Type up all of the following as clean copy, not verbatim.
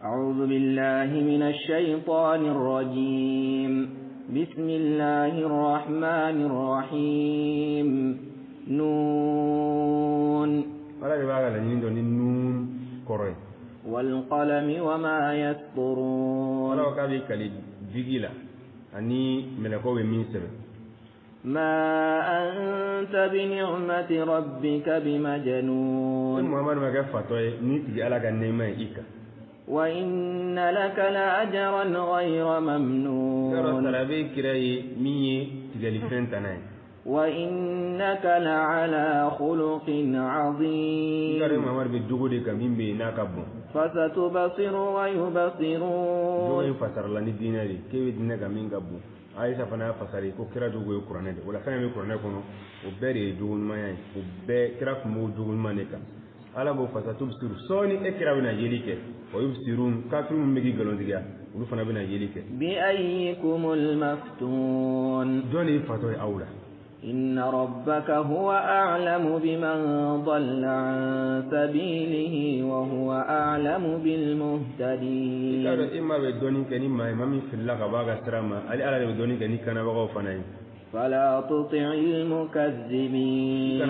أعوذ بالله من الشيطان الرجيم. بسم الله الرحمن الرحيم. نون. والقلم وما يسطرون. ما أنت بنعمة ربك بمجنون. وإن لك لأجرا غير ممنون. وإنك لعلى خلق عظيم. فستبصر ويبصرون. Aisha fana fasari ko kira jogo ye Qur'an de wala fana be Qur'an kono o bere ye jogo ma yan o be kira kumo jogo ma ne kan ala bo fasatu bisiru soni e kira bina yeli ke o yubsirun kafirun megi galondiga ulu fana bina yeli ke bi ayyikumul maftun doni fatoy awla إن ربك هو أعلم بمن ضل عن سبيله وهو أعلم بالمهتدين. فلا تطع المكذبين.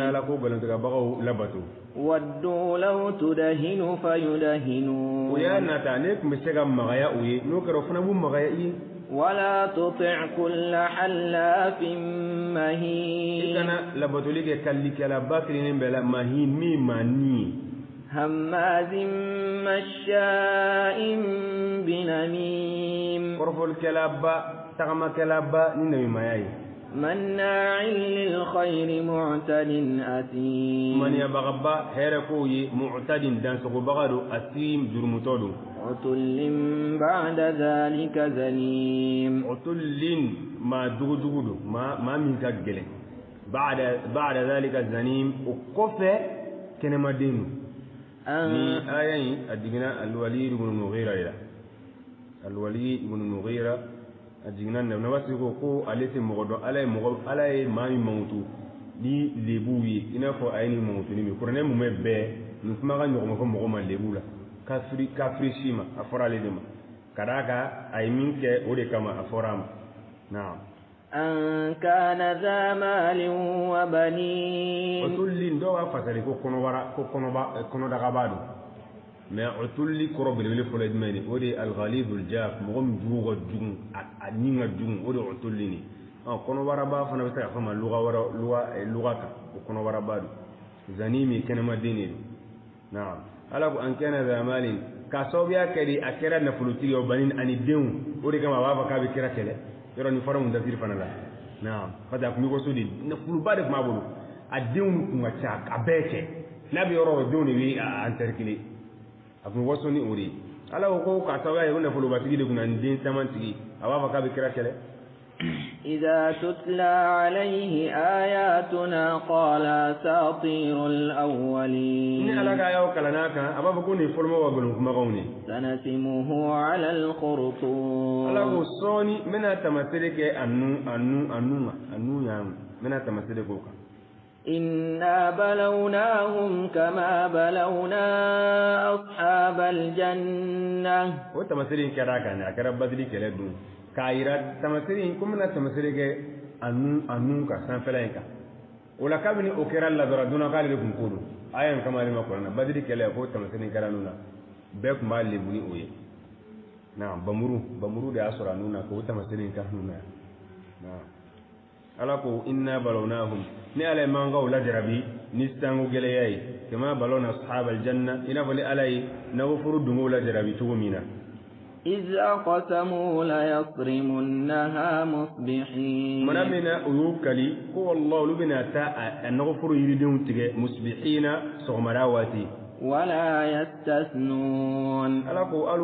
ودوا لو تدهن فيدهنون. ولا تطع كل حلاف مهين. هماز مشاء بنميم. مناع للخير معتد أثيم. من يبغى هيركوي معتد دانس بغارو أثيم جرمتولو. عتل بعد ذلك زنيم. عتل ما دغدغدو ما من كجله. بعد ذلك زنيم وقفة كنما دينو. آيين أدينا الوليد بن المغيرة. الوليد بن المغيرة أدينا نبصره كو عليه مغدو عليه ما يموتو دي لبوي إنفو أين يموتو نمي كرني ممبى نسمع عن مغمى لبولا كافري شيما أفرا لدما كراكا أي منك أودي كما أفرام. نعم. أن كان ذا مال وبنين. وتولين دوا فسري كونو دغابادو ما عتولي كروب اللي فلاد ماني ودي الغليظ الجاف مغم جوغ جون انيغا جون ودي عتوليني كونو ورابا فنا بتا فما لغه كونو ورابا زنيمي كنما ديني. نعم. ala ko an kana da malin ka sobiya kadi akira na fuluti yo banin ani deun ori kama baba ka be kira kele yoro ni faramu da tir fanala. Naam. Fada ko mi ko sodi na fulu bade ma bolu a deun ku ngacha abeke nabi yoro deun wi an terkili abu wasoni ori ala ko ka sobiya yo na fulu batigi de kuna ndin samantigi ababa ka be kira kele. إذا تتلى عليه آياتنا قال أساطير الأولين. سنسمه على الخرطوم. إنا بلوناهم كما بلونا أصحاب الجنة. كايرات تمسرين كمنا تمسريك أنو كسانفلاينك ولا كابني أكرر الله دردونا قال لكم كودو أيام كما لما قلنا بدري كلا فوت تمسرين كرانونا بيك ما لبني أوي. نعم. بمرو ده أسرع نونا كوت تمسرين كرانونا. نعم. ألاكو إنا بلوناهم نعلى مانغا ولا جربي نستانغو جلياي كما بلونا أصحاب الجنة إنا فلي علي نغفر دمو ولا جربي تومينا. إذ أقسموا ليصرمنها مصبحين. منامنا أيوكلي هو الله لبنا تاء النغفر يريدون تجاه مصبحين صغمراواتي. ولا يستثنون. ألاكو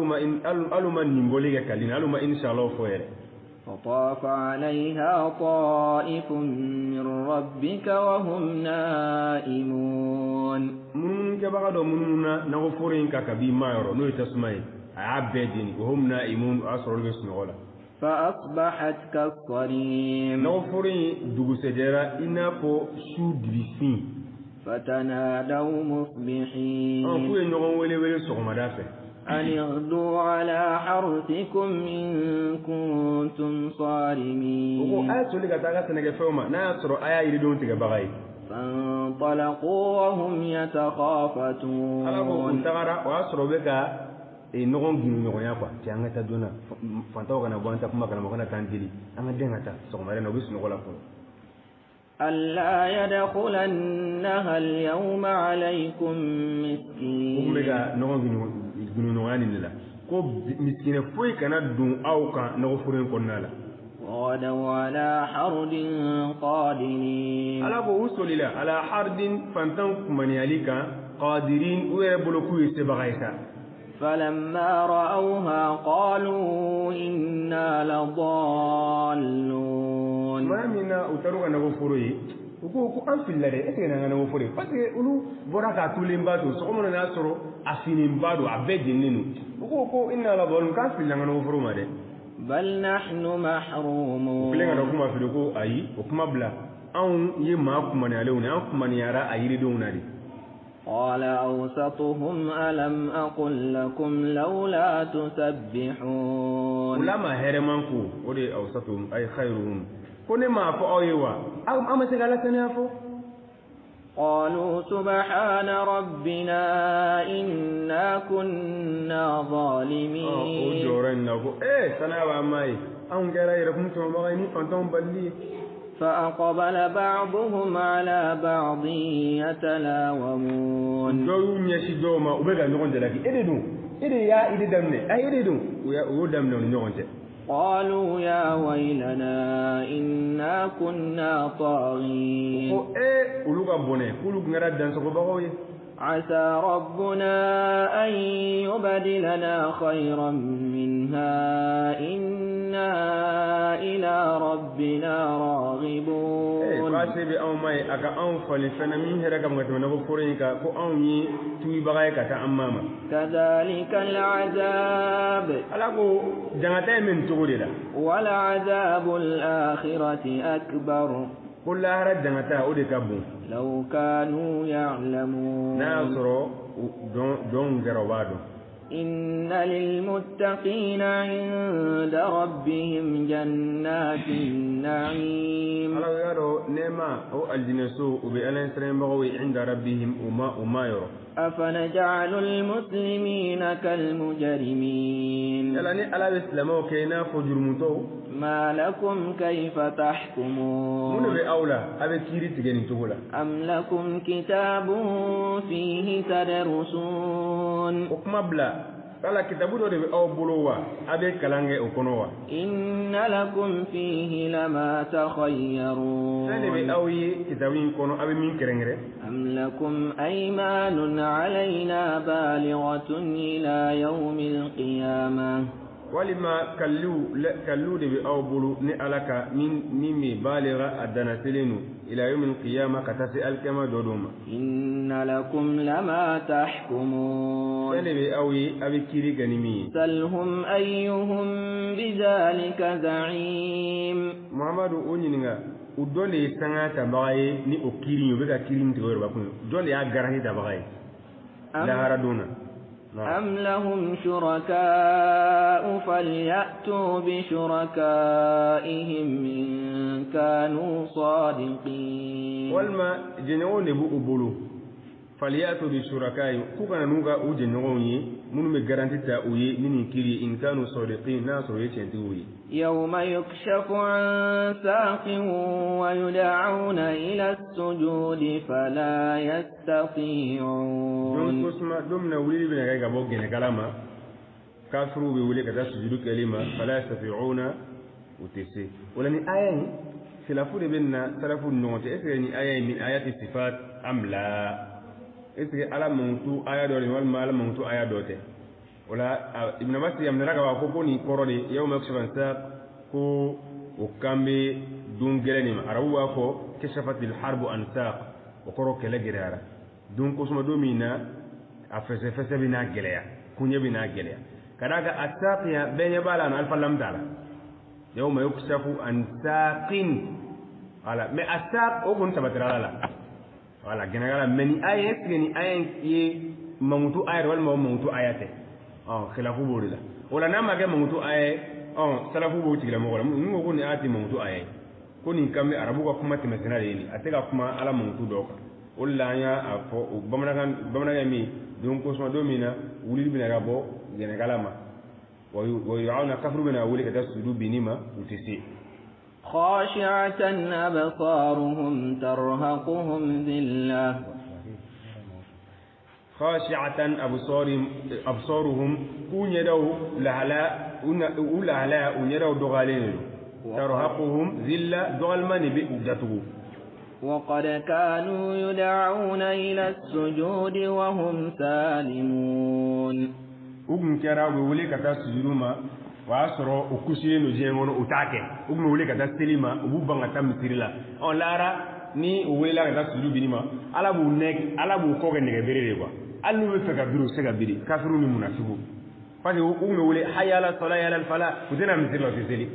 ألوما نيمبوليك كلين ألوما إن شاء الله فوير. فطاف عليها طائف من ربك وهم نائمون. من كبعد مننا نغفرين ككبي ما يرى نو تسمعي. عبدين وهم نائمون أسرع الجسمولا. فأصبحت كالصريم. نغفرين دوغسجرا إنافو شودريسين. فتنادوا مصبحين. أنكو ينغون ولي سوغمدافع. أن اغدوا على حرثكم إن كنتم صارمين فانطلقوا وهم يتخافتون نغون جينو نغون quoi ti anga ta dona fantaw kana bonta kuma kana magana tandili anga dengata so mare no bis no gola ko ألا يدخلنها اليوم عليكم مسكين ومغا نغون جينو نغاني لا ko miskine foy kana dun aw kan no furen konnala غدوا على حرد قادرين ala bo usolila ala hardin fantan kumani alika qadirin ويبلو كوي سبغايتا فلما رأوها قالوا إنا لضالون ما منا أتروى نغفوري وكو أنفل لدي أتنا نغفوري فاتي أولو براكا تولين بادو سقومنا ناسرو أفينين بادو عبدين نينو وكو إنا لضالون كافل لنا نغفورو مادي بل نحن محرومون وكلنا نغفوما في لكو أي وكما بلا أون يما أكماني عليوني أكماني يرى أيري دوناري قال أوسطهم ألم أقل لكم لولا تسبحون ولما هرمانكو ودي أوسطهم أي خيرهم كوني ما فأويوا أما سيغالا سنيافو قالوا سبحان ربنا إنا كنا ظالمين أجورن نكو سنابا ماي أنجرا يركم تومغيني فانتم بلي فأقبل بعضهم على بعض يتلاومون دون يشدوما وبغا نكون دلاكي يا ودمنا قالوا يا ويلنا إنا كنا طاغين عسى ربنا أن يبدلنا خيرا منها إنا إلى ربنا راغبون كذلك العذاب ولعذاب الآخرة أكبر لو كانوا يعلمون إن للمتقين عند ربهم جنات النعيم عند ربهم وما يرى أفنجعل المسلمين كالمجرمين ما لكم كيف تحكمون أم لكم كتاب فيه تدرسون إن لكم فيه لما تخيرون أم لكم أيمان علينا بالغة إلى يوم القيامة ولما كلو دي أو بلو نألك من بالغة الدنسلين إلى يوم القيامة كتسي الكما دودوما إن لكم لما تحكمون سلهم أيهم بذلك زعيم محمد أونينغا udole sanga tabaye ni okiri yobeka kirim tiwero bakun dole ya garanti tabaye la haraduna أم لهم شركاء فليأتوا بشركائهم إن كانوا صادقين والما جنون نبو أبولو فليأتوا بشركائهم كوكا نوغا وجنوني منو مغارانتي تاوي نين كيري إن كانوا صادقين ناسو يتنتوي يوم يكشف عن ساق ويدعون إلى السجود فلا يستطيعون دومنا ولي بنا كاي غابو غين كلاما كافروا بيولي كتا سجود كلمه فلا يستطيعون وتسي ولني آية خلافو بيننا سلفو نوتي اسني آية من آيات الصفات أم لا اسكي على منتو آية دوري ولا على منتو آية دوتي ولا ابن عباس يمنرك وكوني كورودي يوم يكشف عن ساق كو وكامبي دون جلني أروى كو كشفت الحرب عن ساق وكورو كلا جرارة دون كوسما دومينا أفسفس بنا جليا كوني بنا جليا كذاك الساقيا بين بالنا ألف لم تعالى يوم يكشف عن ساق على ما الساق أكون سبتر على على جنرال من آية كني آية يه ممتو آية ولا ممتو آياته khilafu borila wala nama ga mangutu ay salafu bo tigila mo wala ngo ko ni ati mangutu ay ko ni kambe arabu ko kuma timesina ni atega kuma ala mangutu doka wala ya afo bamanaga mi don ko so do mina wuli bina gabo gene kalama wa yu'auna kafru bina wuli kata sudu binima utisi خاشعة أبصارهم ترهقهم ذلة خاشعة أبصارهم كونيدو لهلا ونيدو دغالين ترهقهم ذلة دغالمان بأجته وقد كانوا يدعون إلى السجود وهم سالمون أغن كرا وولي كتا سجدوما واسرو ukushino jengono utake ugme wule kata selima ububanga tamtirila on lara ni uwela kata sudu binima alabu ko gende berere kwa allu be feka biro sega biri kafiru ni munafiku pasi ugme wule hayala sala yala fala kudena mtirila fiseli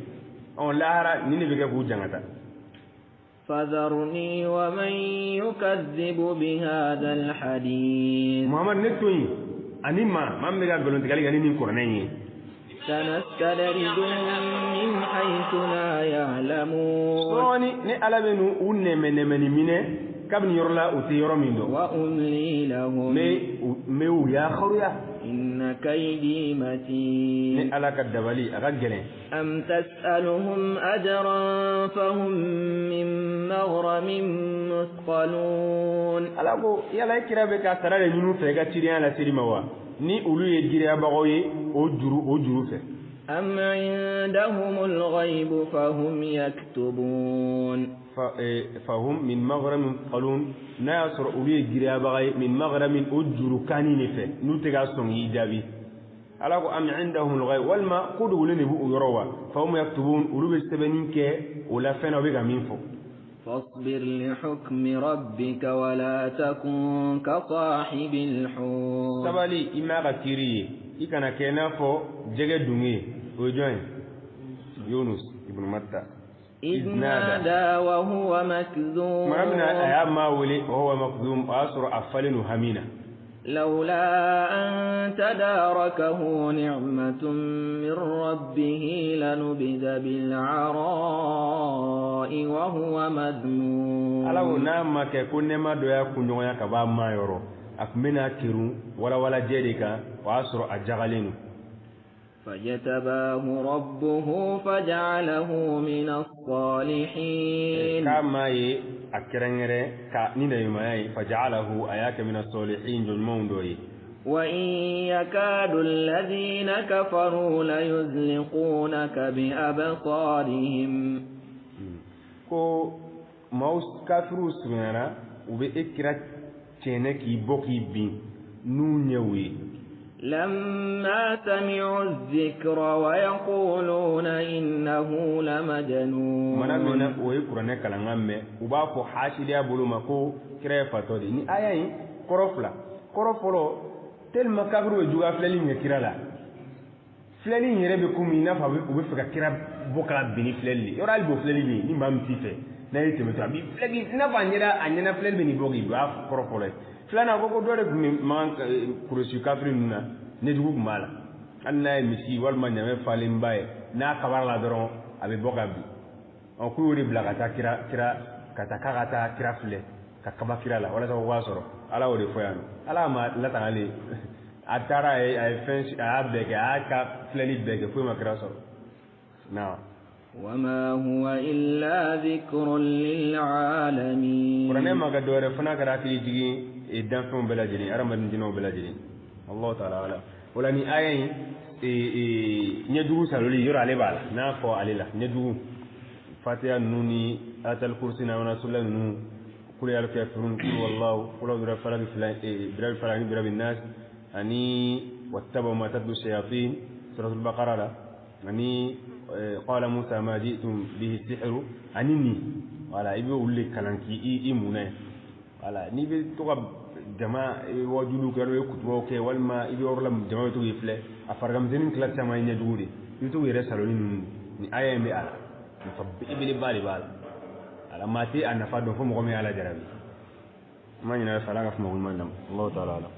on lara nini bege ku jangata فذرني ومن يكذب بهذا الحديث محمد نتوي انيما مامبيغا غلونتي كالي غاني نين كورناني سنستدرجهم من حيث لا يعلمون صوني ني على بنو ونمنمني مينه كابن يورلا اوتي يورميندو واملي لهم ميو يا خريا ان كيدي متين ني على كدبالي اغا جلين ام تسالهم اجرا فهم من مغرم مثقلون الاغو يلا كيرابه كا سرال نينو فيغا تيريان لا سيريموا ni ulu ye gira bagoye o juru fe am indahumul ghaib fahum yaktubun fahum min maghram qalun nasr ulu ye gira bagoye min maghram o juru kanini fe nu tega son yi dabi ala ko am indahumul ghaib wal ma qudu lene bu yorowa fahum yaktubun ulu be sebeninke wala fena be gaminfo فاصبر لحكم ربك ولا تكن كصاحب الحوت سبالي إما غتيري إكنا كنا فو جگه دوني وجوين يونس ابن متى إذ نادى وهو مكذوم مرمنا أيام ما ولي وهو مكذوم أسر أفلن همينا لولا أن تداركه نعمة من ربه لنبذ بالعراء وهو مذموم ألاو نعم كيكون ما دويا كنجويا كبا ما يرو أكمنا كيرو ولا جيريكا وأسر أجغلين فاجتباه ربه فجعله من الصالحين كما أكرنغري كنينا يماي فجعله آيات من الصالحين جنمون دوي وإن يكاد الذين كفروا ليزلقونك بأبصارهم كو موس كافرو سمينا وبإكرا تشينكي بوكي بين نونيوي لما سمعوا الذكر ويقولون إنه لمجنون منامنا ويقرأنا كلامه وبافو حاشي يا بلوما كو كريفة تودي ni aya yi korofolo tel makabru juga fleli ni kirala fleli ni rebe kumi na fa ube fika kira boka bini fleli yoral bo fleli ni mbam tife na yite meto abi fleli na banjira anyana fleli ni bogi ba korofolo flana ko dore man kurusi kafri nuna ne dugu mala anna misi wal man nyame falim baye na kabar la doron abi boka bi on ku yori blaga ta kira kira fle ka kaba kira la wala so wasoro ala wori foyano ala ma la tangale atara ay fensi abega aka fleli bege fo ma kira so na وما هو إلا ذكر للعالمين قرآن ما قد دور فنا كراكي جي إدام فم بلاجرين أرمد جنو بلاجرين الله تعالى على ولا ني آية نجوم سالولي يرى عليه بالا نافو عليه لا نجوم فاتحة نوني آت الكرسي نامنا سلا نو كل يالك يفرون كل والله كل برا فلان برا فلان برا بالناس أني واتبعوا ما تتلو الشياطين سورة البقرة لا أني قال موسى ما جئتم به السحر أنني ولا إبي أقول لك كلامك إيمونه ولا نبي تقب جماعة وجلو كانوا يكتبوا كي والما إبي أورلم جماعة تقول يفلا أفرغم زين كلا سما ينجوري يتوه يرسلون ni aya me ala fabbi ibli bali bala ala mati an fadu fu mo mi ala jarabi man ina sala ga fu mo man Allah ta'ala